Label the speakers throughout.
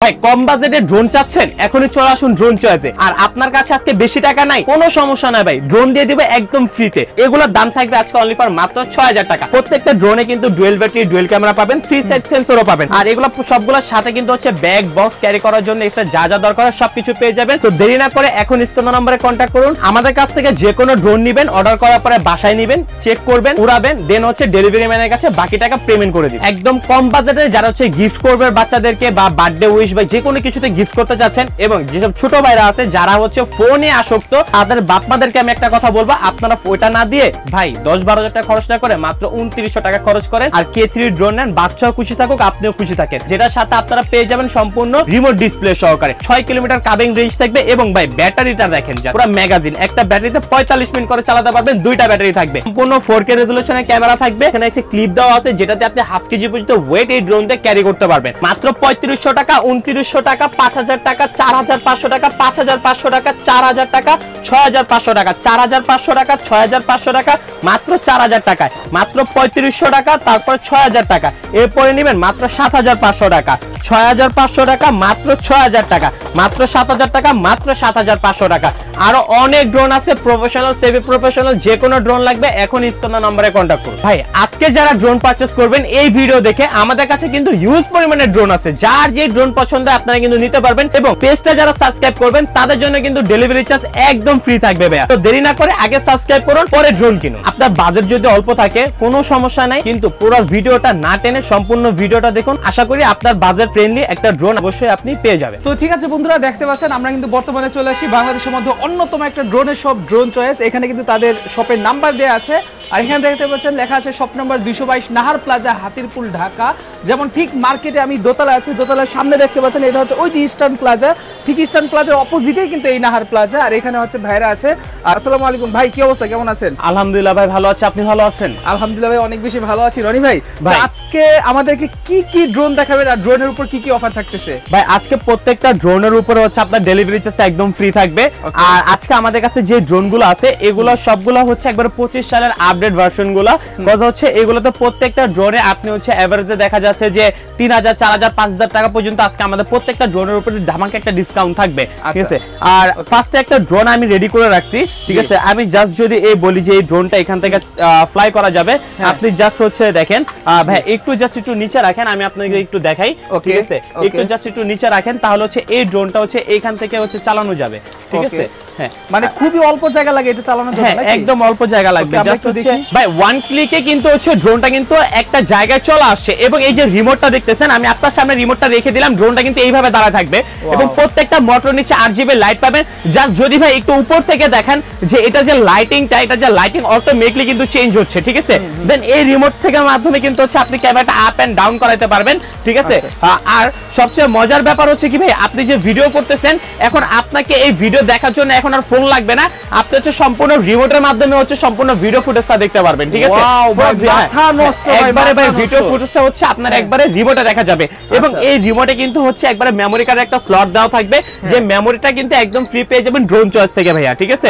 Speaker 1: ভাই কম বাজেটে ড্রোন চাচ্ছেন এখনই চলে আসুন ড্রোন চয়েসে। আর আপনার কাছে আজকে বেশি টাকা নাই কোনো সমস্যা নাই ভাই, ড্রোন দিয়ে দিবে একদম ফ্রিতে। এগুলোর দাম থাকবে আজকে অনলি ফর মাত্র 6000 টাকা। প্রত্যেকটা ড্রোনে কিন্তু ডুয়েল ব্যাটারি ডুয়েল ক্যামেরা পাবেন, 3 সাইড সেন্সরও পাবেন। আর এগুলো সবগুলোর সাথে কিন্তু হচ্ছে ব্যাগ বক্স ক্যারি করার জন্য এক্সট্রা যা যা দরকার সবকিছু পেয়ে যাবেন। তো দেরি না করে এখন স্ক্রিন নম্বরে কন্ট্যাক্ট করুন। আমাদের কাছ থেকে যে কোনো ড্রোন নেবেন, অর্ডার করার পরে বাসায় নেবেন, চেক করবেন, উড়াবেন, দেন হচ্ছে ডেলিভারি ম্যানের কাছে বাকি টাকা পেমেন্ট করে দিবেন। একদম কম বাজেটে যারা হচ্ছে গিফট করবে বাচ্চাদেরকে বা বার্থডে উইশ বা যে কোনো কিছুতে গিফট করতে যাচ্ছেন, এবং যেসব ছোট ভাইরা আছে যারা হচ্ছে ফোনে আসক্ত তাদের বাপমাদেরকে আমি একটা কথা বলবো, আপনারা ওইটা না দিয়ে ভাই 10-12 টাকা খরচ না করে মাত্র 2900 টাকা খরচ করেন আর K3 ড্রোন নেন। বাচ্চাও খুশি থাকুক, আপনিও খুশি থাকেন, যেটার সাথে আপনারা পেয়ে যাবেন সম্পূর্ণ রিমোট ডিসপ্লে সহকারে 6 কিলোমিটার কাবিং রেঞ্জ থাকবে। এবং ভাই ব্যাটারিটা দেখেন পুরো ম্যাগাজিন, একটা ব্যাটারিতে 45 মিনিট করে চালাতে পারবেন, দুইটা ব্যাটারি থাকবে, সম্পূর্ণ 4K রেজোলিউশনের ক্যামেরা থাকবে। এখানে একটা ক্লিপ দেওয়া আছে যেটাতে আপনি হাফ কেজি পর্যন্ত ওয়েট এই ড্রোন দিয়ে ক্যারি করতে পারবেন। মাত্র 3500 টাকা, 2900 টাকা, 5000 টাকা, 4500 টাকা, 5500 টাকা, 4000 টাকা, 6500 টাকা, 4500 টাকা, 6500 টাকা, মাত্র 4000 টাকায়, মাত্র 3500 টাকা, তারপর 6000 টাকা, এরপরে নেবেন মাত্র 7500 টাকা, 6500 টাকা, মাত্র 6000 টাকা, মাত্র 7000 টাকা, মাত্র 7500 টাকা। আরো অনেক ড্রোন আছে, প্রফেশনাল সেমি প্রফেশনাল, যে কোনো ড্রোন লাগবে এখন স্ক্রিন নম্বরে কন্টাক্ট করুন। ভাই আজকে যারা ড্রোন পারচেজ করবেন এই ভিডিও দেখে, আমাদের কাছে কিন্তু হিউজ পরিমাণে ড্রোন আছে, যার যে ড্রোন পছন্দ আপনারা কিন্তু নিতে পারবেন। এবং পেজটা যারা সাবস্ক্রাইব করবেন তাদের জন্য কিন্তু ডেলিভারি চার্জ একদম ফ্রি থাকবে ভাইয়া। তো দেরি না করে আগে সাবস্ক্রাইব করুন, পরে ড্রোন কিনুন। আপনার বাজেট যদি অল্প থাকে কোনো সমস্যা নাই, কিন্তু পুরো ভিডিওটা না টেনে সম্পূর্ণ ভিডিওটা দেখুন। আশা করি আপনার বাজেট ফ্রেন্ডলি একটা ড্রোন অবশ্যই আপনি পেয়ে যাবেন।
Speaker 2: তো ঠিক আছে বন্ধুরা, দেখতে পাচ্ছেন আমরা কিন্তু বর্তমানে চলে আসি বাংলাদেশের মধ্যে অন্যতম একটা ড্রোনের শপ ড্রোন চয়েস। এখানে কিন্তু তাদের শপের নাম্বার দেওয়া আছে, আর এখানে দেখতে পাচ্ছেন লেখা আছে shop number 222 Nahar Plaza, Hatirpool, Dhaka. যেমন ঠিক মার্কেটে আমি দোতলা আছি, দোতলার সামনে দেখতে পাচ্ছেন এটা হচ্ছে ওই যে ইস্টার্ন প্লাজা, ঠিক ইস্টার্ন প্লাজার অপোজিটেই কিন্তু এই নাহার প্লাজা। আর এখানে হচ্ছে ভাইরা আছে। আসসালামু আলাইকুম ভাই, কি অবস্থা, কেমন আছেন?
Speaker 1: আলহামদুলিল্লাহ ভাই ভালো আছি, আপনি ভালো আছেন?
Speaker 2: আলহামদুলিল্লাহ ভাই অনেক বেশি ভালো আছি। রনি ভাই আজকে আমাদেরকে কি কি ড্রোন দেখাবেন আর ড্রোনের উপর কি কি অফার থাকতেছে?
Speaker 1: ভাই আজকে প্রত্যেকটা ড্রোনের উপরে হচ্ছে আপনার ডেলিভারি চার্জ একদম ফ্রি থাকবে। আর আজকে আমাদের কাছে যে ড্রোনগুলো আছে এগুলো সবগুলো হচ্ছে একবার 25 সালের আপডেট ভার্সন গুলো। কথা হচ্ছে এগুলোতে প্রত্যেকটা ড্রোনে আপনি হচ্ছে এভারেজে দেখা যাচ্ছে যে 3000, 4000, 5000 টাকা পর্যন্ত আজকে আমাদের প্রত্যেকটা ড্রোনের উপরে ধামাকা একটা ডিসকাউন্ট থাকবে, ঠিক আছে? আর ফার্স্টে একটা ড্রোন আমি রেডি করে রাখছি, ঠিক আছে? আমি জাস্ট যদি এই বলি যে এই ড্রোনটা এখান থেকে ফ্লাই করা যাবে, আপনি জাস্ট হচ্ছে দেখেন ভাই একটু জাস্ট একটু নিচে রাখেন, আমি আপনাকে একটু দেখাই, ঠিক আছে? একটু জাস্ট একটু নিচে রাখেন, তাহলে হচ্ছে এই ড্রোনটা হচ্ছে এইখান থেকে হচ্ছে চালানো যাবে, ঠিক আছে? হ্যাঁ,
Speaker 2: মানে খুবই অল্প জায়গা লাগে এটা চালানোর জন্য,
Speaker 1: হ্যাঁ একদম অল্প জায়গা লাগবে। জাস্ট হচ্ছে ভাই ওয়ান ক্লিকে কিন্তু হচ্ছে ড্রোনটা কিন্তু একটা জায়গায় চলে আসছে। এবং এই যে রিমোটটা দেখতেছেন, আমি আপনার সামনে রিমোটটা রেখে দিলাম, ড্রোনটা কিন্তু এইভাবে দাঁড়ায় থাকবে। এবং প্রত্যেকটা মোটর নিচে RGB লাইট পাবেন। জাস্ট যদি ভাই একটু উপর থেকে দেখেন যে এটা যে লাইটিংটা, এটা যে লাইটিং অটোমেটিক্যালি কিন্তু চেঞ্জ হচ্ছে, ঠিক আছে? দেন এই রিমোট থেকে মাধ্যমে কিন্তু হচ্ছে আপনি ক্যামেরাটা আপ এন্ড ডাউন করাতে পারবেন, ঠিক আছে? আর সবচেয়ে মজার ব্যাপার হচ্ছে কি ভাই, আপনি যে ভিডিও করতেছেন এখন আপনাকে এই ভিডিও দেখার জন্য এখন আর ফোন লাগবে না, আপনি হচ্ছে সম্পূর্ণ রিমোটের মাধ্যমে হচ্ছে সম্পূর্ণ ভিডিও ফুটেজটা দেখতে পারবেন, ঠিক আছে?
Speaker 2: মাথা নষ্ট
Speaker 1: একবারে ভাই ভিডিও ফুটেজটা হচ্ছে আপনার একবারে রিমোটে দেখা যাবে। এবং এই রিমোটে কিন্তু হচ্ছে একবারে মেমরি কার্ডের একটা স্লট দেওয়া থাকবে, যে মেমরিটা কিন্তু একদম ফ্রি পেয়ে যাবেন ড্রোন চয়েস থেকে ভাইয়া, ঠিক আছে?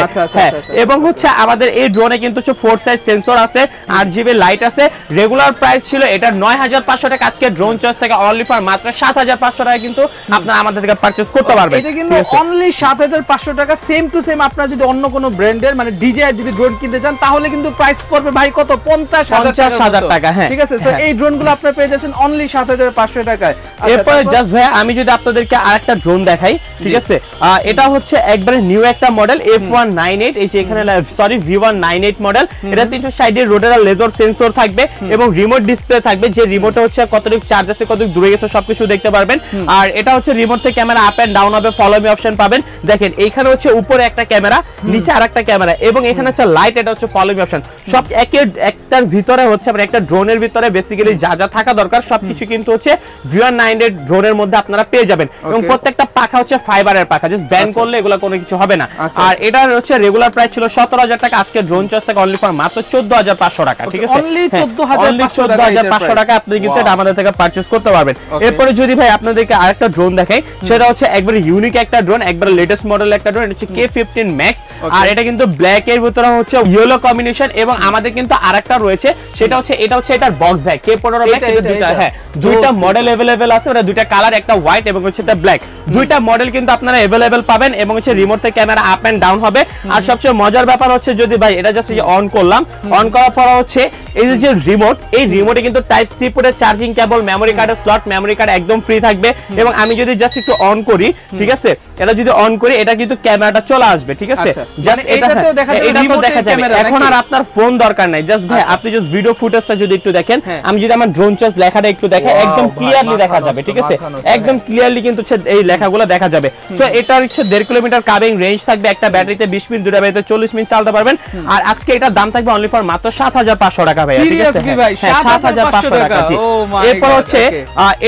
Speaker 1: এবং হচ্ছে আমাদের এই ড্রোনে কিন্তু হচ্ছে 4 সাইজ সেন্সর আছে, RGB লাইট আছে। রেগুলার প্রাইস ছিল এটা 9500 টাকা, আজকে ড্রোন চয়েস থেকে অনলি ফর মাত্র 7500 টাকা কিন্তু আপনারা আমাদের থেকে পারচেজ করতে পারবেন।
Speaker 2: এটা কিন্তু অনলি 7500 টাকা, সেম টু সেম। আপনারা যদি অন্য কোনো ব্র্যান্ডের মানে DJI যদি ড্রোন কিনতে চান তাহলে কিন্তু প্রাইস পড়বে ভাই কত, 50000 টাকা, হ্যাঁ ঠিক আছে? সো এই ড্রোনগুলো আপনারা পেয়ে যাচ্ছেন অনলি 7500 টাকায়।
Speaker 1: এরপরে জাস্ট ভাই আমি যদি আপনাদেরকে আরেকটা ড্রোন দেখাই, ঠিক আছে? এটা হচ্ছে একবারে নিউ একটা মডেল F198, এই যে এখানে সরি V198 মডেল। এটা 360 রোটার লেজার সেন্সর থাকবে এবং রিমোট ডিসপ্লে থাকবে, যে রিমোটে হচ্ছে কতটুকু চার্জ আছে, কতটুকু দূরে গেছে সবকিছু দেখতে পারবেন। আর এটা হচ্ছে রিমোট থেকে ক্যামেরা আপ এন্ড ডাউন হবে, ফলো মি অপশন পাবেন। দেখেন এইখানে হচ্ছে উপরে একটা ক্যামেরা, নিচে আরেকটা ক্যামেরা, এবং এখানে হচ্ছে লাইট, এটা হচ্ছে ফলো মি অপশন। সব একটার ভিতরে হচ্ছে একটা ড্রোনের ভিতরে বেসিক্যালি যা যা থাকা দরকার সবকিছু কিন্তু হচ্ছে V198 ড্রোনের মধ্যে আপনারা পেয়ে যাবেন। এবং প্রত্যেকটা পাখা হচ্ছে ফাইবারের পাখা, জাস্ট ব্যান্ড করলে এগুলো কোনো কিছু হবে না। আর এটার হচ্ছে রেগুলার প্রাইস ছিল 17000 টাকা, আজকে ড্রোন চয়েস থেকে অনলি ফর মাত্র 14500 টাকা, ঠিক আছে?
Speaker 2: অনলি 14500
Speaker 1: টাকা আপনি কিন্তু আমাদের থেকে পারচেজ করতে পারবেন। এরপরে যদি ভাই আপনাদেরকে আরেকটা ড্রোন দেখাই, সেটা হচ্ছে একবারে ইউনিক একটা ড্রোন, একবারে লেটেস্ট মডেল একটা ড্রোন, এটা হচ্ছে K15 Max। আর এটা কিন্তু ব্ল্যাক এর ভিতরে হচ্ছে ইয়েলো কম্বিনেশন। এবং আমাদের কিন্তু আরেকটা রয়েছে, সেটা হচ্ছে এটা হচ্ছে এটার বক্স ব্যাগ K15 Max। এটা দুইটা, হ্যাঁ দুইটা মডেল अवेलेबल আছে, ওটা দুইটা কালার, একটা হোয়াইট এবং হচ্ছে এটা ব্ল্যাক, দুইটা মডেল কিন্তু আপনারা अवेलेबल পাবেন এবং হচ্ছে রিমোট থেকে ক্যামেরা আপ এন্ড ডাউন হবে। আর সবচেয়ে মজার ব্যাপার হচ্ছে যদি ভাই এটা জাস্ট অন করলাম, অন করার পর হচ্ছে এই যে রিমোট, এই রিমোটে কিন্তু টাইপ সি পোর্টের চার্জিং কেবল, মেমরি কার্ডের স্লট, মেমরি কার্ড একদম ফ্রি থাকবে। এবং আমি যদি জাস্ট একটু অন করি, ঠিক আছে, এটা যদি অন করি এটা কিন্তু ক্যামেরাটা চলে আসবে, ঠিক আছে, জাস্ট এটাতেও দেখা যাবে। এখন আর আপনার ফোন দরকার নাই, জাস্ট ভাই আপনি জাস্ট ভিডিও ফুটেজটা যদি একটু দেখেন, আমি যদি আমার ড্রোন চয়েস লেখাটা একটু দেখে একদম ক্লিয়ারলি দেখা যাবে, ঠিক আছে, একদম ক্লিয়ারলি কিন্তু এই লেখাগুলো দেখা যাবে। সো এটার হচ্ছে 1.5 কিলোমিটার কাভিং রেঞ্জ থাকবে, একটা ব্যাটারিতে 20 মিনিট, দুটো ব্যাটারিতে 40 মিনিট চালাতে পারবেন। আর আজকে এটার দাম থাকবে অনলি ফর মাত্র 7500 টাকা ভাই, ঠিক আছে, 7500 টাকা। এরপর হচ্ছে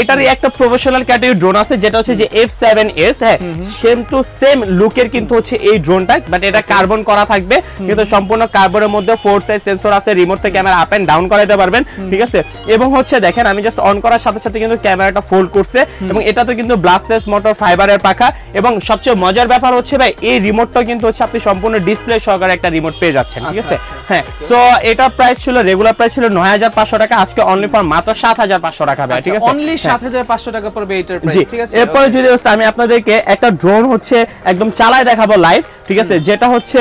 Speaker 1: এটারই একটা প্রফেশনাল ক্যাটাগরি ড্রোন আছে যেটা হচ্ছে যে F7S, হ্যাঁ, সেম টু সেম লুকের কিন্তু হচ্ছে এই ড্রোনটা, বাট এটা কার্বন করা থাকবে, কিন্তু সম্পূর্ণ কার্বনের মধ্যে 4 সাইজ সেন্সর আছে, রিমোট থেকে ক্যামেরা আপ এন্ড ডাউন করাতে পারবেন, ঠিক আছে। এবং হচ্ছে দেখেন আমি জাস্ট অন করার সাথে সাথে কিন্তু ক্যামেরাটা ফোল্ড করছে এবং এটা তো কিন্তু ব্লাস্টলেস মোটর ফাইবারের পাখা। এবং সবচেয়ে মজার ব্যাপার হচ্ছে ভাই এই রিমোটটা কিন্তু হচ্ছে আপনি সম্পূর্ণ ডিসপ্লে সহকারে একটা রিমোট পেয়ে যাচ্ছেন, ঠিক আছে, হ্যাঁ। সো এটা প্রাইস ছিল, রেগুলার প্রাইস ছিল 9500 টাকা, আজকে অনলি ফর মাত্র 7500 টাকা ভাই, ঠিক আছে,
Speaker 2: অনলি 7500 টাকা পড়বে এটার প্রাইস, ঠিক আছে।
Speaker 1: এরপর যদি আমি আপনাদেরকে একটা ড্রোন হচ্ছে একদম চালায় দেখাবো লাইভ, ঠিক আছে, যেটা হচ্ছে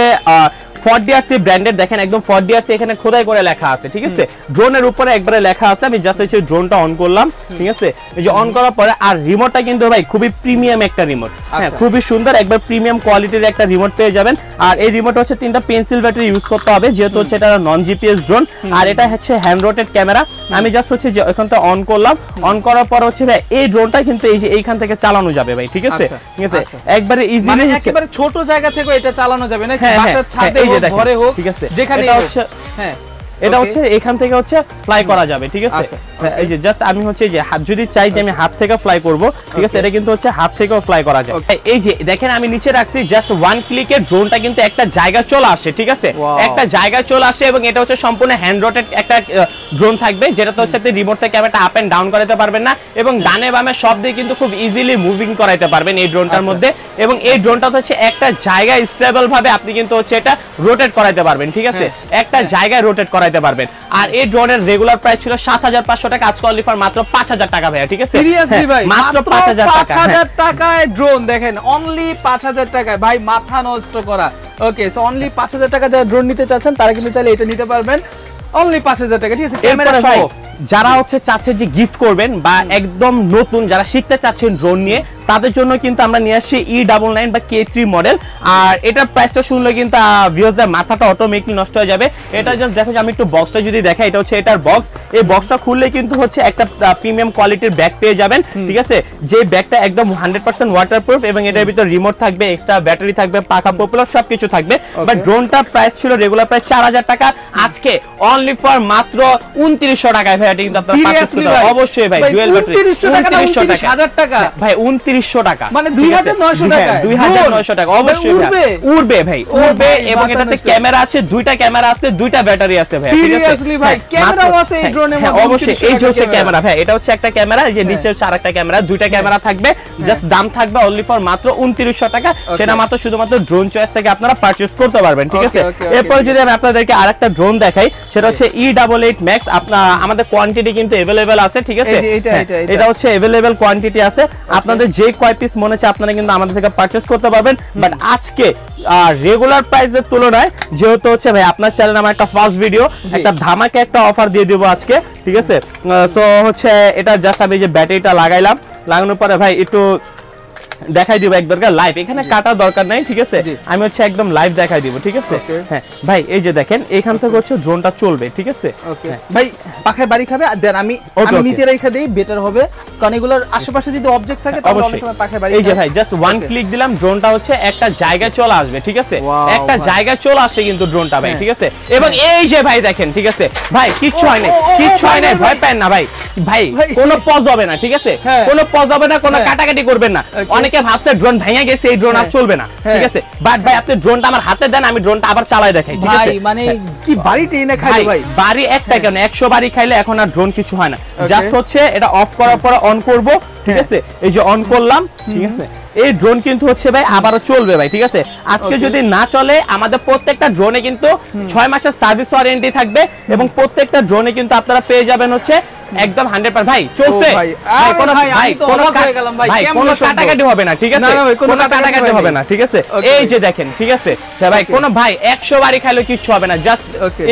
Speaker 1: ফরডিআরসি ব্র্যান্ডের, দেখেন একদম ফরডিআরসি এখানে খোদাই করে লেখা আছে, ঠিক আছে, ড্রোনের উপরে একবারে লেখা আছে। আমি জাস্ট হচ্ছে ড্রোনটা অন করলাম, ঠিক আছে, এই যে অন করার পরে আর রিমোটটা কিন্তু ভাই খুবই প্রিমিয়াম একটা রিমোট, হ্যাঁ, খুবই সুন্দর, একবার প্রিমিয়াম কোয়ালিটির একটা রিমোট পেয়ে যাবেন। আর এই রিমোট হচ্ছে 3টা পেন্সিল ব্যাটারি ইউজ করতে হবে, যেহেতু হচ্ছে এটা নন জিপিএস ড্রোন। আর এটা হচ্ছে হ্যান্ড রোটেট ক্যামেরা। আমি জাস্ট হচ্ছে যে এখানটা অন করলাম, অন করার পর হচ্ছে ভাই এই ড্রোনটা কিন্তু এই যে এইখান থেকে চালানো যাবে ভাই, ঠিক আছে, ঠিক আছে, একবারে ইজিলি,
Speaker 2: মানে একেবারে ছোট জায়গা থেকে এটা চালানো যাবে না, বাসার ছাদে হোক, ঘরে হোক, ঠিক আছে, যেখানে হচ্ছে, হ্যাঁ,
Speaker 1: এটা হচ্ছে এখান থেকে হচ্ছে ফ্লাই করা যাবে, ঠিক আছে। এই যে জাস্ট আমি হচ্ছে যে হাত যদি চাই যে আমি হাত থেকে ফ্লাই করব, ঠিক আছে, এটা কিন্তু হচ্ছে হাত থেকেও ফ্লাই করা যায়। এই যে দেখেন আমি নিচে রাখছি, জাস্ট 1 ক্লিকে ড্রোনটা কিন্তু একটা জায়গায় চলে আসে, ঠিক আছে, একটা জায়গায় চলে আসে। এবং এটা হচ্ছে সম্পূর্ণ হ্যান্ড রোটেট একটা ড্রোন থাকবে, যেটাতে হচ্ছে আপনি রিমোট থেকে ক্যামেরাটা আপ এন্ড ডাউন করাতে পারবেন না, এবং ডানে বামে সব দিয়ে কিন্তু খুব ইজিলি মুভিং করাইতে পারবেন এই ড্রোনটার মধ্যে। এবং এই ড্রোনটা হচ্ছে একটা জায়গায় স্টেবল ভাবে আপনি কিন্তু হচ্ছে এটা রোটেট করাইতে পারবেন, ঠিক আছে, একটা জায়গায় রোটেট করাইতে পারবেন। আর এই ড্রোনের রেগুলার প্রাইস ছিল 7500 টাকা, আজকে অনলি ফর মাত্র 5000 টাকা ভাই, ঠিক আছে,
Speaker 2: সিরিয়াসলি ভাই,
Speaker 1: মাত্র 5000
Speaker 2: টাকায় ড্রোন, দেখেন অনলি 5000 টাকায় ভাই, মাথা নষ্ট করা। ওকে, সো অনলি 5000 টাকা যারা ড্রোন নিতে চাচ্ছেন তারা কিন্তু চাইলে এটা নিতে পারবেন, অনলি 5000 টাকা, ঠিক আছে। ক্যামেরা সহ
Speaker 1: যারা হচ্ছে চাচ্ছেন যে গিফট করবেন বা একদম নতুন যারা শিখতে চাচ্ছেন ড্রোন নিয়ে, তাদের জন্য কিন্তু আমরা নিয়ে আসছি E99 বা K3 মডেল। আর এটার প্রাইসটা শুনলে কিন্তু ভিউয়ারদের মাথাটা অটোমেটিকলি নষ্ট হয়ে যাবে। এটা জাস্ট দেখো, আমি একটু বক্সটা যদি দেখাই, এটা হচ্ছে এটার বক্স। এই বক্সটা খুললে কিন্তু হচ্ছে একটা প্রিমিয়াম কোয়ালিটির ব্যাগ পেয়ে যাবেন, ঠিক আছে, যে ব্যাগটা একদম 100% ওয়াটারপ্রুফ এবং এটার ভিতর রিমোট থাকবে, এক্সট্রা ব্যাটারি থাকবে, পাখা পপুলার সবকিছু থাকবে। বাট ড্রোনটার প্রাইস ছিল রেগুলার প্রাইস 4000 টাকা, আজকে অনলি ফর মাত্র 2900 টাকায় ভাই, এটা কিন্তু আপনারা পাচ্ছেন। অবশ্যই ভাই, ডুয়াল ব্যাটারি 2900 টাকা ভাই, 2900 টাকা
Speaker 2: মানে 2900 টাকা,
Speaker 1: 2900 টাকা অবশ্যই উড়বে ভাই, উড়বে। এবং এটাতে ক্যামেরা আছে, দুইটা ক্যামেরা আছে, দুইটা ব্যাটারি আছে ভাই,
Speaker 2: সিরিয়াসলি ভাই, ক্যামেরাও আছে এই ড্রোনের মধ্যে,
Speaker 1: অবশ্যই। এই যে হচ্ছে ক্যামেরা ভাই, এটা হচ্ছে একটা ক্যামেরা, এই যে নিচে হচ্ছে আরেকটা ক্যামেরা, দুইটা ক্যামেরা থাকবে। জাস্ট দাম থাকবে অনলি ফর মাত্র 2900 টাকা, সেটা মাত্র শুধুমাত্র ড্রোন চয়েস থেকে আপনারা পারচেজ করতে পারবেন, ঠিক আছে। এরপর যদি আমি আপনাদেরকে আরেকটা ড্রোন দেখাই, সেটা হচ্ছে E88 Max। আমাদের কোয়ান্টিটি কিন্তু अवेलेबल আছে, ঠিক আছে, এটা হচ্ছে अवेलेबल কোয়ান্টিটি আছে, আপনাদের যে কয় পিস মনে হচ্ছে আপনারা কিন্তু আমাদের থেকে পারচেজ করতে পারবেন। বাট আজকে রেগুলার প্রাইসের তুলনায় যেহেতু হচ্ছে ভাই আপনার চ্যানেলে আমার একটা ফার্স্ট ভিডিও, একটা ধামাকা একটা অফার দিয়ে দেবো আজকে, ঠিক আছে। তো হচ্ছে এটা জাস্ট আমি যে ব্যাটারিটা লাগাইলাম, লাগানোর পরে ভাই একটু দেখাই দিব একবার লাইভ, এখানে কাটার দরকার নাই, ঠিক আছে, আমি হচ্ছে একদম লাইভ দেখাই দিব, ঠিক আছে। হ্যাঁ ভাই, এই যে দেখেন এখান থেকে হচ্ছে ড্রোনটা চলবে, ঠিক আছে।
Speaker 2: ওকে ভাই, পাখায় বাড়ি খাবে, দেন আমি নিচে রেখে দেই, বেটার হবে, কারণ এগুলোর আশেপাশে যদি অবজেক্ট থাকে তাহলে অনেক সময় পাখায় বাড়ি।
Speaker 1: এই যে ভাই জাস্ট 1 ক্লিক দিলাম, ড্রোনটা হচ্ছে একটা জায়গায় চলে আসবে, ঠিক আছে, একটা জায়গায় চলে আসে কিন্তু ড্রোনটা ভাই, ঠিক আছে। এবং এই যে ভাই দেখেন, ঠিক আছে ভাই, কিচ্ছু হয় না, কিচ্ছু হয় না, ভয় পায় না ভাই, ভাই কোনো পজ হবে না, ঠিক আছে, কোনো পজ হবে না, কোনো কাটাকাটি করবেন না। অনেকে ভাবছে ড্রোন ভেঙে গেছে, এই ড্রোন আর চলবে না, ঠিক আছে। বাট ভাই আপনি ড্রোনটা আমার হাতে দেন, আমি ড্রোনটা আবার চালাই দেখাই, ঠিক আছে।
Speaker 2: মানে কি বাড়িতে এনে খাই ভাই,
Speaker 1: বাড়ি একটা কেন 100 বাড়ি খাইলে এখন আর ড্রোন কিছু হয় না। জাস্ট হচ্ছে এটা অফ করার পর অন করব, ঠিক আছে এই যে অন করলাম ঠিক আছে এই ড্রোন কিন্তু হচ্ছে ভাই আবারও চলবে ভাই ঠিক আছে আজকে যদি না চলে আমাদের প্রত্যেকটা ড্রোনে কিন্তু 6 মাসের সার্ভিস ওয়ারেন্টি থাকবে এবং প্রত্যেকটা ড্রোনে কিন্তু আপনারা পেয়ে যাবেন হচ্ছে একদম 100% ভাই চলছে ভাই কোনো কাটাকাটি হবে না ঠিক আছে কোনো কাটাকাটি হবে না ঠিক আছে এই যে দেখেন ঠিক আছে ভাই কোনো ভাই 100 বারই খাইলে কিচ্ছু হবে না জাস্ট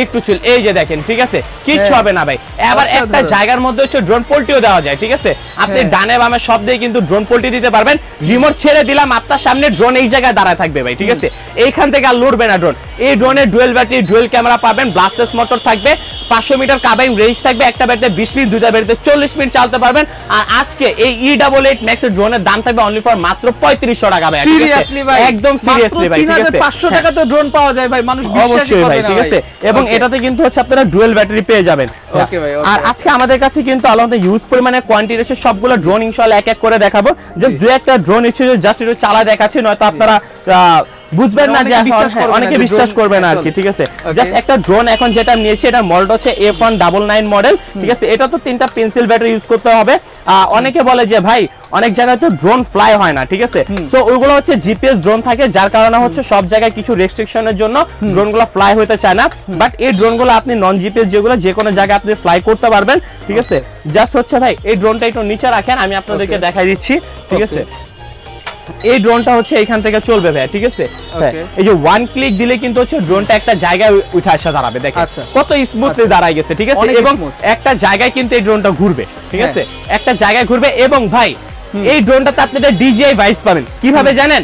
Speaker 1: একটু চিল এই যে দেখেন ঠিক আছে কিচ্ছু হবে না ভাই আবার একটা জায়গার মধ্যে হচ্ছে ড্রোন পোল্টিও দেওয়া যায় ঠিক আছে আপনি ডানে বামে সব দিয়ে কিন্তু ড্রোন পোল্টি দিতে পারবেন রিমোট ছেড়ে দিলাম আপনার সামনে ড্রোন এই জায়গায় দাঁড়ায় থাকবে ভাই ঠিক আছে এইখান থেকে আর লড়বে না ড্রোন এই ড্রোনের ডুয়েল ব্যাটারি ডুয়েল ক্যামেরা পাবেন ব্লাস্টলেস মোটর থাকবে 500 মিটার কাবাইং রেঞ্জ থাকবে একটা ব্যাটারিতে 20 মিনিট দুইটা ব্যাটারিতে 40 মিনিট চালাতে পারবেন আর আজকে এই E88 Max এর ড্রোনের দাম থাকবে অনলি ফর মাত্র 3500 টাকা ভাই
Speaker 2: সিরিয়াসলি ভাই
Speaker 1: একদম সিরিয়াসলি ভাই ঠিক আছে
Speaker 2: 3500 টাকা তো ড্রোন পাওয়া যায় ভাই মানুষ বিশ্বাস করে না
Speaker 1: ঠিক আছে এবং এটাতে কিন্তু হচ্ছে আপনারা ডুয়েল ব্যাটারি পেয়ে যাবেন ওকে ভাই আর আজকে আমাদের কাছে কিন্তু আলাদা ইউজ পরিমাণে কোয়ান্টিটি আছে সবগুলো ড্রোন ইনশাআল্লাহ এক এক করে দেখাবো জাস্ট দুই একটা ড্রোন ইচ্ছে জাস্ট একটু চালায় দেখাচ্ছি নয়তো আপনারা বুঝবেন না যে অনেকে বিশ্বাস করবে না আর কি ঠিক আছে জাস্ট একটা ড্রোন এখন যেটা নিয়েছি এটা মডেল হচ্ছে F199 মডেল ঠিক আছে এটা তো তিনটা পেন্সিল ব্যাটারি ইউজ করতে হবে অনেকে বলে যে ভাই অনেক জায়গায় তো ড্রোন ফ্লাই হয় না ঠিক আছে সো ওইগুলো হচ্ছে জিপিএস ড্রোন থাকে যার কারণে হচ্ছে সব জায়গায় কিছু রেস্ট্রিকশনের জন্য ড্রোনগুলো ফ্লাই হতে চায় না বাট এই ড্রোনগুলো আপনি নন জিপিএস যেগুলো যে কোনো জায়গায় আপনি ফ্লাই করতে পারবেন ঠিক আছে জাস্ট হচ্ছে ভাই এই ড্রোনটা একটু নিচে রাখেন আমি আপনাদেরকে দেখাই দিচ্ছি ঠিক আছে এই ড্রোনটা হচ্ছে এখান থেকে চলবে ভাই ঠিক আছে এই যে ওয়ান ক্লিক দিলে কিন্তু হচ্ছে ড্রোনটা একটা জায়গায় উঠে আসা দাঁড়াবে দেখেন কত স্মুথলি দাঁড়ায় গেছে ঠিক আছে এবং একটা জায়গায় কিন্তু এই ড্রোনটা ঘুরবে ঠিক আছে একটা জায়গায় ঘুরবে এবং ভাই এই ড্রোনটাতে আপনি একটা DJI ভাইস পাবেন কিভাবে জানেন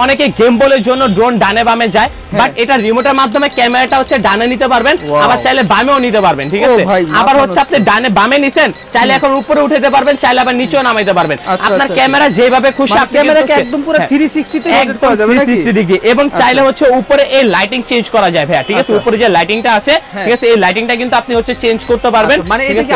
Speaker 1: অনেকে গেম বলের জন্য ড্রোন ডানে বামে যায় বাট এটা রিমোটের মাধ্যমে ক্যামেরাটা হচ্ছে ডানে নিতে পারবেন আবার চাইলে বামেও নিতে পারবেন ঠিক আছে আবার হচ্ছে আপনি ডানে বামে নিছেন চাইলে এখন উপরে উঠাতে পারবেন চাইলে আবার নিচেও নামাইতে পারবেন আপনার ক্যামেরা যেভাবে খুশি আপনি
Speaker 2: ক্যামেরাকে একদম পুরো 360 তে রোটেট করা যাবে
Speaker 1: 360 ডিগ্রি এবং চাইলে হচ্ছে উপরে এই লাইটিং চেঞ্জ করা যায় ভাই ঠিক আছে উপরে যে লাইটিংটা আছে ঠিক আছে এই লাইটিংটা কিন্তু আপনি হচ্ছে চেঞ্জ করতে পারবেন
Speaker 2: মানে এটা কি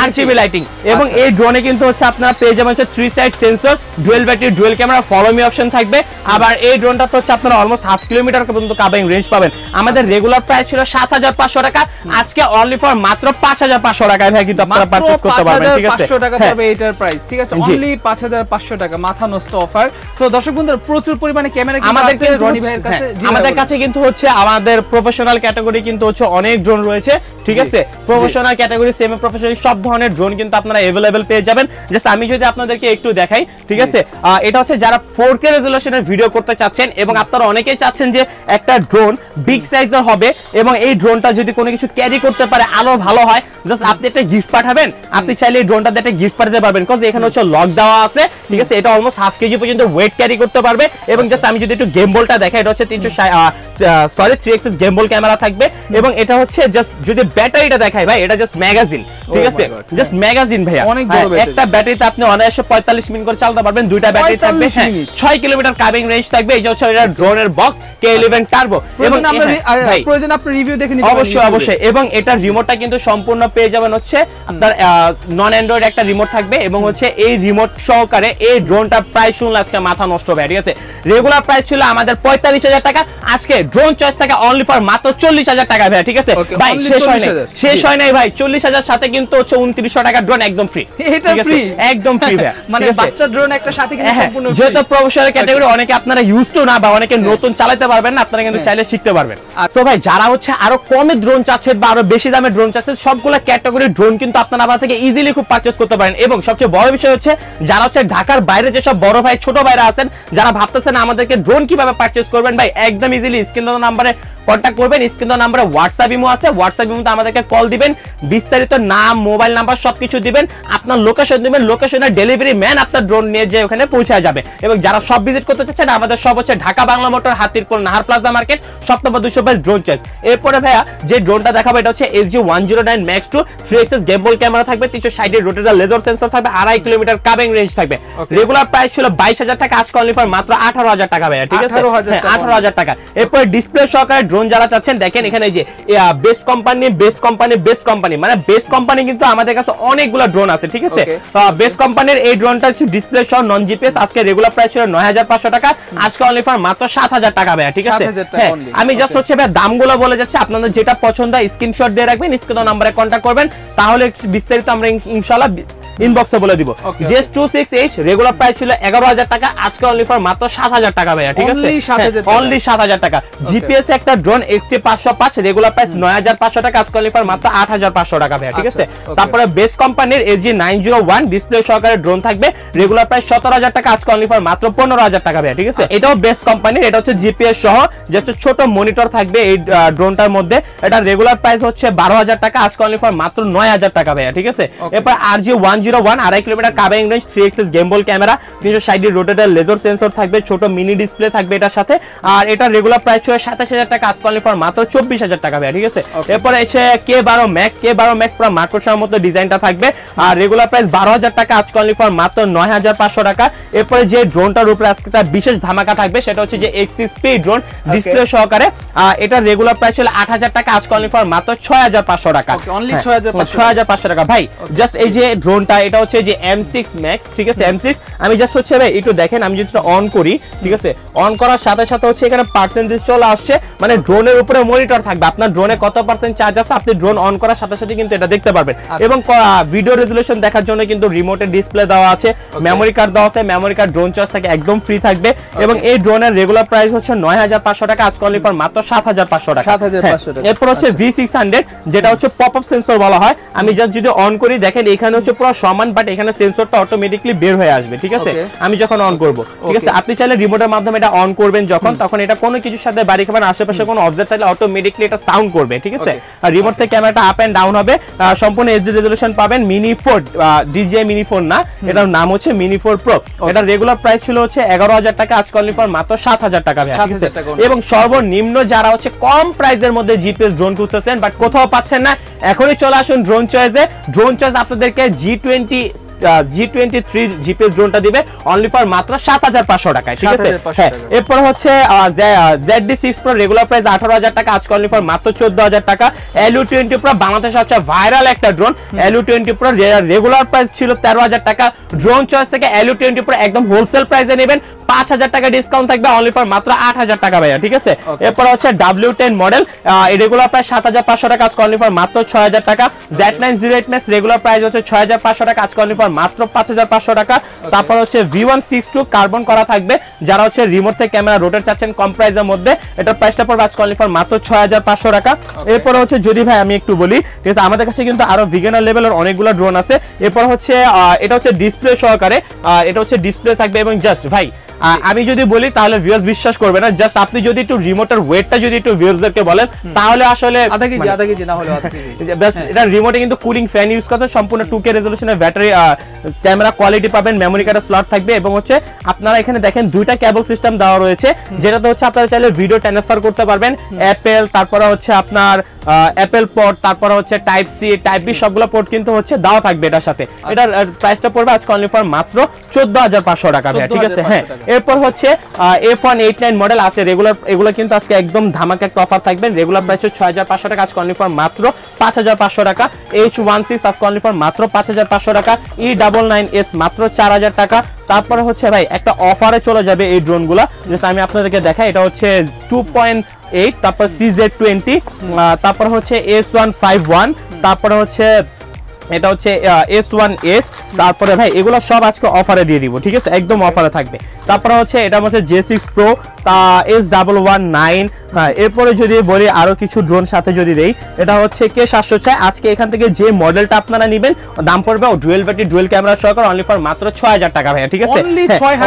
Speaker 2: RGB লাইটিং
Speaker 1: এবং এই ড্রোনে কিন্তু হচ্ছে আপনারা পেয়ে যাবেন হচ্ছে 3 side sensor dual battery dual camera follow me option থাকবে আবার এই ড্রোনটা তো হচ্ছে আপনারা অলমোস্ট হাফ কিলোমিটার পর্যন্ত কাভারিং রেঞ্জ পাবেন আমাদের রেগুলার প্রাইস ছিল 7500 টাকা আজকে অনলি ফর মাত্র 5500 টাকায় ভাই কিন্তু আপনারা পারচেজ করতে পারবেন ঠিক আছে
Speaker 2: 5500 টাকা পাবে এটার প্রাইস ঠিক আছে অনলি 5500 টাকা মাথা নষ্ট অফার সো দর্শক বন্ধুরা প্রচুর পরিমাণে ক্যামেরা কিন্তু আছে রনি ভাইয়ের কাছে
Speaker 1: আমাদের কাছে কিন্তু হচ্ছে আমাদের প্রফেশনাল ক্যাটাগরি কিন্তু হচ্ছে অনেক ড্রোন রয়েছে ঠিক আছে প্রফেশনাল ক্যাটাগরি সেমি প্রফেশনাল সব ধরনের ড্রোন কিন্তু আপনারা अवेलेबल পেয়ে যাবেন জাস্ট আমি যদি আপনাদেরকে একটু দেখাই ঠিক আছে এটা হচ্ছে যারা 4K রেজোলিউশনের ভিডিও করতে চাচ্ছেন এবং আপনারা অনেকেই চাচ্ছেন যে একটা ড্রোন বিগ সাইজের হবে এবং এই ড্রোনটা যদি কোনো কিছু ক্যারি করতে পারে আলো ভালো হয় জাস্ট আপনি একটা গিফট পাঠাবেন আপনি চাইলে এই ড্রোনটাতে একটা গিফট পাঠাতে পারবেন কজ এখানে হচ্ছে লক দেওয়া আছে ঠিক আছে এটা অলমোস্ট হাফ কেজি পর্যন্ত ওয়েট ক্যারি করতে পারবে এবং জাস্ট আমি যদি একটু গেমবলটা দেখাই এটা হচ্ছে 3 এক্সিস গেমবল ক্যামেরা থাকবে এবং এটা হচ্ছে জাস্ট যদি ব্যাটারিটা দেখাই ভাই এটা জাস্ট ম্যাগাজিন ঠিক আছে জাস্ট ম্যাগাজিন ভাইয়া
Speaker 2: অনেক বড় ব্যাটারি
Speaker 1: একটা ব্যাটারিতে আপনি অনায়াসে 45 মিনিট করে চালাতে পারবেন দুইটা ব্যাটারি থাকবে 6 কিলোমিটার কাভিং রেঞ্জ থাকবে এই যে হচ্ছে এটা ড্রোনের বক্স K11 টার্বো
Speaker 2: এবং আমরা প্রয়োজন আপনি রিভিউ দেখে নিতে পারেন
Speaker 1: অবশ্যই এবং এটা রিমোটটা কিন্তু সম্পূর্ণ পেয়ে যাবেন হচ্ছে আপনার নন অ্যান্ড্রয়েড একটা রিমোট থাকবে এবং হচ্ছে এই রিমোট সহকারে এই ড্রোনটা প্রাইস শুনলে আজকে মাথা নষ্ট হবে ঠিক আছে রেগুলার প্রাইস ছিল আমাদের 45000 টাকা আজকে ড্রোন চয়েস থাকে অনলি ফর মাত্র 40000 টাকা ভাই ঠিক আছে ভাই শেষ হয় নাই ভাই 40000 সাথে কিন্তু হচ্ছে 2900 টাকা ড্রোন একদম ফ্রি
Speaker 2: এটা ফ্রি
Speaker 1: একদম ফ্রি ভাই
Speaker 2: মানে বাচ্চা ড্রোন একটা সাথে কিন্তু সম্পূর্ণ ফ্রি
Speaker 1: যেটা প্রফেশনাল ক্যাটাগরি অনেকে আপনারা ইউজ টু না বা অনেকে নতুন চালাতে পারবেন না আপনারা কিন্তু চাইলে শিখতে পারবেন সো ভাই যারা হচ্ছে আরো কমে ড্রোন চাচ্ছেন বা আরো বেশি দামে ড্রোন চাচ্ছেন সবগুলা ক্যাটাগরি ড্রোন কিন্তু আপনারা আমাদের থেকে ইজিলি খুব পারচেজ করতে পারেন এবং সবচেয়ে বড় বিষয় হচ্ছে যারা হচ্ছে ঢাকার বাইরে যে সব বড় ভাই ছোট ভাইরা আছেন যারা ভাবতেছেন আমাদেরকে ড্রোন কিভাবে পারচেজ করবেন ভাই একদম ইজিলি স্ক্রিন দেওয়া নম্বরে কন্টাক্ট করবেন স্ক্রিন দেওয়া নম্বরে হোয়াটসঅ্যাপ ইমো আছে হোয়াটসঅ্যাপ ইমোতে আমাদেরকে কল দিবেন বিস্তারিত নাম মোবাইল নাম্বার সবকিছু দিবেন আপনার লোকেশন দিবেন লোকেশনের ডেলিভারি ম্যান আপনার ড্রোন নিয়ে যে ওখানে পৌঁছে যাবে এবং যারা সব ভিজিট করতে চাচ্ছেন আমাদের সব হচ্ছে Dhaka Bangla Motor Hatirpool Nahar Plaza market সব নম্বর 222 ড্রোন চয়েস এরপরে ভাইয়া যে ড্রোনটা দেখাবো এটা হচ্ছে SG109 Max 2 3 এক্সিস গেমবল ক্যামেরা থাকবে 360 রোটেটর লেজার সেন্সর থাকবে 2.5 কিলোমিটার কাভিং রেঞ্জ থাকবে রেগুলার প্রাইস ছিল 22000 টাকা আজকে অনলি ফর মাত্র 18000 টাকা ভাইয়া ঠিক আছে 18000 টাকা এরপর ডিসপ্লে সহকারে ড্রোন যারা চাচ্ছেন দেখেন এখানে যে বেস্ট কোম্পানি মানে বেস্ট কোম্পানি কিন্তু আমাদের কাছে অনেকগুলো ড্রোন আছে ঠিক আছে বেস্ট কোম্পানির এই ড্রোনটা হচ্ছে ডিসপ্লে সহ নন জিপিএস আজকে রেগুলার প্রাইস ছিল 9500 টাকা আজকে অনলি ফর মাত্র 7000 টাকা ভাইয়া ঠিক আছে আমি জাস্ট হচ্ছে ভাই দামগুলো বলে যাচ্ছি আপনাদের যেটা পছন্দ হয় স্ক্রিনশট দিয়ে রাখবেন স্ক্রিন নম্বরে কন্টাক্ট করবেন তাহলে বিস্তারিত আমরা ইনশাআল্লাহ ইনবক্সে বলে দিব। জেস 26H রেগুলার প্রাইস ছিল 11,000 টাকা, আজকে অনলি ফর মাত্র 7,000 টাকা ভাইয়া, ঠিক আছে, অনলি 7,000 টাকা। জিপিএস একটা ড্রোন XT 505 রেগুলার প্রাইস 9,500 টাকা, আজকে অনলি ফর মাত্র 8,500 টাকা ভাইয়া, ঠিক আছে। তারপরে বেস্ট কোম্পানির SG 901 ডিসপ্লে সহকারে ড্রোন থাকবে, রেগুলার প্রাইস 17,000 টাকা, আজকে অনলি ফর মাত্র 15,000 টাকা ভাইয়া, ঠিক আছে। এটাও বেস্ট কোম্পানির, এটা হচ্ছে জিপিএস সহ জাস্ট ছোট মনিটর থাকবে এই ড্রোনটার মধ্যে, এটা রেগুলার প্রাইস হচ্ছে 12,000 টাকা, আজকে অনলি ফর মাত্র 9,000 টাকা ভাইয়া, ঠিক আছে। এরপর RG 101 2.5 kilometre covering range 3 gimbal camera, 360 rotated laser sensor থাকবে, ছোট মিনি ডিসপ্লে থাকবে এটার সাথে, আর এটা রেগুলার প্রাইস ছিল 27,000 টাকা, আজকে অনলি ফর মাত্র 24,000 টাকা ভাইয়া, ঠিক আছে। এরপর এসে K12 Max পুরো মাইক্রোসফটের মতো ডিজাইনটা থাকবে, আর রেগুলার প্রাইস 12,000 টাকা, আজকে অনলি ফর মাত্র 9,500 টাকা। এরপরে যে ড্রোনটার উপরে আজকে একটা বিশেষ ধামাকা থাকবে সেটা হচ্ছে যে XCP ড্রোন ডিসপ্লে সহকারে, এটা রেগুলার প্রাইস ছিল 8,000 টাকা, আজকে অনলি ফর মাত্র 6,500 টাকা, অনলি 6,500 টাকা ভাই। জাস্ট এই যে ড্রোনটা এটা হচ্ছে যে M6 Max, ঠিক আছে, M6 আমি জাস্ট হচ্ছে ভাই একটু দেখেন, আমি যদি অন করি, ঠিক আছে, অন করার সাথে সাথে হচ্ছে এখানে পার্সেন্টেজ চলে আসছে, মানে ড্রোনের উপরে মনিটর থাকবে, আপনার ড্রোনে কত পার্সেন্ট চার্জ আছে আপনি ড্রোন অন করার সাথে সাথে কিন্তু এটা দেখতে পারবেন। এবং ভিডিও রেজুলেশন দেখার জন্য কিন্তু রিমোটের ডিসপ্লে দেওয়া আছে, মেমোরি কার্ড দেওয়া আছে, মেমোরি কার্ড ড্রোন চার্জ থাকে একদম ফ্রি থাকবে, এবং এই ড্রোনের রেগুলার প্রাইস হচ্ছে 9,500 টাকা, আজকে অনলি ফর মাত্র 7,500 টাকা। এরপর হচ্ছে V600 যেটা হচ্ছে পপ আপ সেন্সর বলা হয়, আমি জাস্ট যদি অন করি দেখেন এখানে হচ্ছে পুরো সমান, বাট এখানে সেন্সরটা অটোমেটিক্যালি বের হয়ে আসবে, ঠিক আছে, আমি যখন অন করব, ঠিক আছে। আপনি চাইলে রিমোটের মাধ্যমে এটা অন করবেন যখন, তখন এটা কোনো কিছুর সাথে বাড়ি খাবেন, আশেপাশে কোনো অবজেক্ট থাকলে অটোমেটিক্যালি এটা সাউন্ড করবে, ঠিক আছে। আর রিমোট থেকে ক্যামেরাটা আপ এন্ড ডাউন হবে, সম্পূর্ণ HD রেজোলিউশন পাবেন। মিনি 4 DJI মিনি 4 না, এটার নাম হচ্ছে মিনি 4 প্রো, এটা রেগুলার প্রাইস ছিল হচ্ছে 11,000 টাকা, আজকে অনলি ফর মাত্র 7,000 টাকা ভাই, ঠিক আছে। এবং সর্বনিম্ন যারা হচ্ছে কম প্রাইসের মধ্যে জিপিএস ড্রোন খুঁজতেছেন বাট কোথাও পাচ্ছেন না, এখনই চলে আসুন ড্রোন চয়েসে। ড্রোন চয়েস আপনাদেরকে G23 জিপিএস ড্রোনটা দিবে অনলি ফর মাত্র 7,500 টাকায়, ঠিক আছে। এরপর হচ্ছে ZD6 Pro রেগুলার প্রাইস 18,000 টাকা, আজকে অনলি ফর মাত্র 14,000 টাকা। LU20 Pro বাংলাদেশে হচ্ছে ভাইরাল একটা drone, LU20 Pro regular price ছিল 13,000 টাকা, ড্রোন চয়েস থেকে LU20 Pro একদম হোলসেল প্রাইসে নেবেন, 5,000 টাকা ডিসকাউন্ট থাকবে, অনলি ফর মাত্র 8,000 টাকা ভাইয়া, ঠিক আছে। এরপর হচ্ছে W10 মডেল, রেগুলার প্রাইস 7,500 টাকা, আজকে অনলি ফর মাত্র 6,000 টাকা। Z908 Max রেগুলার প্রাইস হচ্ছে 6,500 টাকা, আজকে অনলি ফর মাত্র 5,500 টাকা। তারপর হচ্ছে V162 কার্বন করা থাকবে, যারা হচ্ছে রিমোট থেকে ক্যামেরা রোটেট চাচ্ছেন কম প্রাইসের মধ্যে, এটা প্রাইসটা পড়বে আজকে অনলি ফর মাত্র 6,500 টাকা। এরপর হচ্ছে যদি ভাই আমি একটু বলি, ঠিক আছে, আমাদের কাছে কিন্তু আরো বিগিনার লেভেলের অনেকগুলো ড্রোন আছে। এরপর হচ্ছে এটা হচ্ছে ডিসপ্লে সহকারে, এটা হচ্ছে ডিসপ্লে থাকবে, এবং জাস্ট ভাই আমি যদি বলি তাহলে ভিউয়ার্স বিশ্বাস করবে না, জাস্ট আপনি যদি একটু রিমোটের ওয়েটটা যদি একটু ভিউয়ার্সদেরকে বলেন তাহলে আসলে
Speaker 2: আধা কেজি না হলে আধা কেজি
Speaker 1: বাস। এটা রিমোটে কিন্তু কুলিং ফ্যান ইউজ করতে, সম্পূর্ণ 2K রেজোলিউশনের ব্যাটারি ক্যামেরা কোয়ালিটি পাবেন, মেমোরি কার্ডের স্লট থাকবে, এবং হচ্ছে আপনারা এখানে দেখেন দুইটা কেবল সিস্টেম দেওয়া রয়েছে, যেটাতে হচ্ছে আপনারা চাইলে ভিডিও ট্রান্সফার করতে পারবেন, অ্যাপেল, তারপরে হচ্ছে আপনার অ্যাপেল পোর্ট, তারপরে হচ্ছে টাইপ সি, টাইপ বি সবগুলো পোর্ট কিন্তু হচ্ছে দেওয়া থাকবে এটার সাথে। এটার প্রাইসটা পড়বে আজকে অনলি ফর মাত্র 14,500 টাকা, ঠিক আছে। হ্যাঁ, এরপর হচ্ছে F189 মডেল আছে রেগুলার, এগুলো কিন্তু আজকে একদম ধামাকা একটা অফার থাকবে, রেগুলার প্রাইস 6,500 টাকা, আজকে অনলি ফর মাত্র 5,500 টাকা। H16 আজকে অনলি ফর মাত্র 5,500 টাকা। E99S মাত্র 4,000 টাকা। তারপরে হচ্ছে ভাই একটা অফারে চলে যাবে এই ড্রোনগুলো, জাস্ট আমি আপনাদেরকে দেখাই, এটা হচ্ছে 2.8, তারপর CZ20, তারপর হচ্ছে S151, তারপরে হচ্ছে এটা হচ্ছে S1S, তারপরে ভাই এগুলো সব আজকে অফারে দিয়ে দিব, ঠিক আছে, একদম অফারে থাকবে। তারপরে হচ্ছে এটা হচ্ছে J6 Pro, S119। এরপরে যদি বলি আরো কিছু ড্রোন সাথে যদি দেই, এটা হচ্ছে K706। আজকে এখান থেকে যে মডেলটা আপনারা নেবেন দাম পড়বে ডুয়েল ব্যাটারি ডুয়েল ক্যামেরা সহকারে অনলি ফর মাত্র 6,000 টাকা ভাইয়া, ঠিক আছে,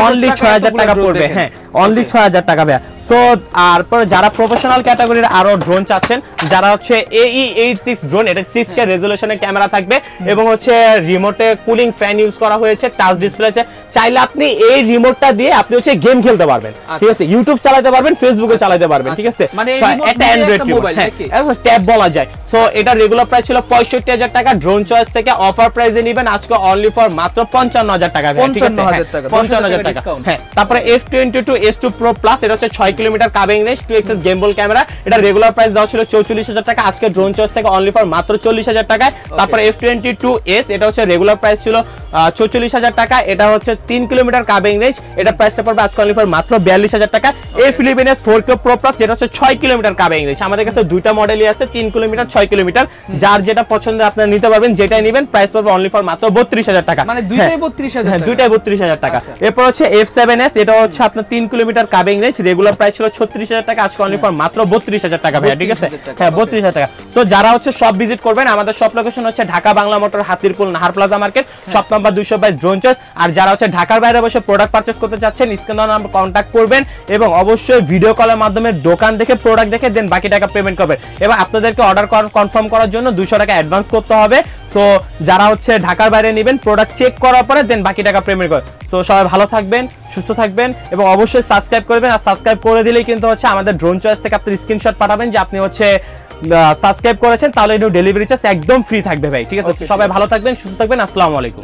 Speaker 1: অনলি 6,000 টাকা পড়বে, হ্যাঁ, অনলি 6,000 টাকা ভাইয়া। সো তারপর যারা প্রফেশনাল ক্যাটাগরির আরো ড্রোন চাচ্ছেন, যারা হচ্ছে AE86 ড্রোন, এটা 6K রেজোলিউশনের ক্যামেরা থাকবে, এবং হচ্ছে রিমোটে কুলিং ফ্যান ইউজ করা হয়েছে, টাচ ডিসপ্লে আছে, চাইলে আপনি এই রিমোটটা দিয়ে আপনি হচ্ছে গেম খেলতে পারবেন, ঠিক আছে, ইউটিউব চালাতে পারবেন, ফেসবুকে চালাতে পারবেন, ঠিক আছে,
Speaker 2: মানে
Speaker 1: একটা অ্যান্ড্রয়েড মোবাইল, ট্যাব বলা যায়। সো এটা রেগুলার প্রাইস ছিল 65,000 টাকা, ড্রোন চয়েস থেকে অফার প্রাইসে নেবেন আজকে অনলি ফর মাত্র 55,000 টাকা, 55,000 টাকা, হ্যাঁ। তারপরে F22 S2 Pro Plus, এটা হচ্ছে 6K কিলোমিটার কাবিং রেঞ্জ 2x গেমবল ক্যামেরা। এটা রেগুলার প্রাইস দেওয়া ছিল 44,000 টাকা, আজকে ড্রোন চয়েস থেকে অনলি ফর মাত্র 40,000 টাকায়। তারপর F22s, এটা হচ্ছে রেগুলার প্রাইস ছিল 44,000 টাকা, এটা হচ্ছে 3 কিলোমিটার কাবিং রেঞ্জ, এটা প্রাইসটা পড়বে আজকে অনলি ফর মাত্র 42,000 টাকা। এই ফিলিপিনস 4K Pro Plus, যেটা হচ্ছে 6 কিলোমিটার কাবিং রেঞ্জ। আমাদের কাছে দুইটা মডেলই আছে, 3 কিলোমিটার 6 কিলোমিটার, যার যেটা পছন্দ আপনারা নিতে পারবেন, যেটাই নেবেন প্রাইস পড়বে অনলি ফর মাত্র 32,000 টাকা।
Speaker 2: মানে দুইটাই 32,000 টাকা?
Speaker 1: দুইটাই 32,000 টাকা। এরপর হচ্ছে F7s, এটা হচ্ছে আপনার 3 কিলোমিটার কাবিং রেঞ্জ, রেগুলার প্রাইস ছিল 36,000 টাকা, আজকে অনলি ফর মাত্র 32,000 টাকা ভাইয়া, ঠিক আছে? হ্যাঁ 32,000 টাকা। সো যারা হচ্ছে সব ভিজিট করবেন, আমাদের সব লোকেশন হচ্ছে Dhaka Bangla Motor, Hatirpool, Nahar Plaza market, shop number 222 Drone Choice. আর যারা হচ্ছে ঢাকার বাইরে বসে প্রোডাক্ট পারচেজ করতে চাচ্ছেন, স্ক্রিন দেওয়া নাম্বার কন্ট্যাক্ট করবেন এবং অবশ্যই ভিডিও কলের মাধ্যমে দোকান দেখে প্রোডাক্ট দেখে দেন বাকি টাকা পেমেন্ট করবেন। এবং আপনাদেরকে অর্ডার কনফার্ম করার জন্য 200 টাকা অ্যাডভান্স করতে হবে। তো যারা হচ্ছে ঢাকার বাইরে নেবেন, প্রোডাক্ট চেক করার পরে দেন বাকি টাকা পেমেন্ট করবেন। তো সবাই ভালো থাকবেন, সুস্থ থাকবেন এবং অবশ্যই সাবস্ক্রাইব করবেন। আর সাবস্ক্রাইব করে দিলেই কিন্তু হচ্ছে আমাদের ড্রোন চয়েস থেকে আপনি স্ক্রিনশট পাঠাবেন যে আপনি হচ্ছে সাবস্ক্রাইব করেছেন, তাহলে ডেলিভারি চার্জ একদম ফ্রি থাকবে ভাই, ঠিক আছে? সবাই ভালো থাকবেন, সুস্থ থাকবেন, আসসালামু আলাইকুম।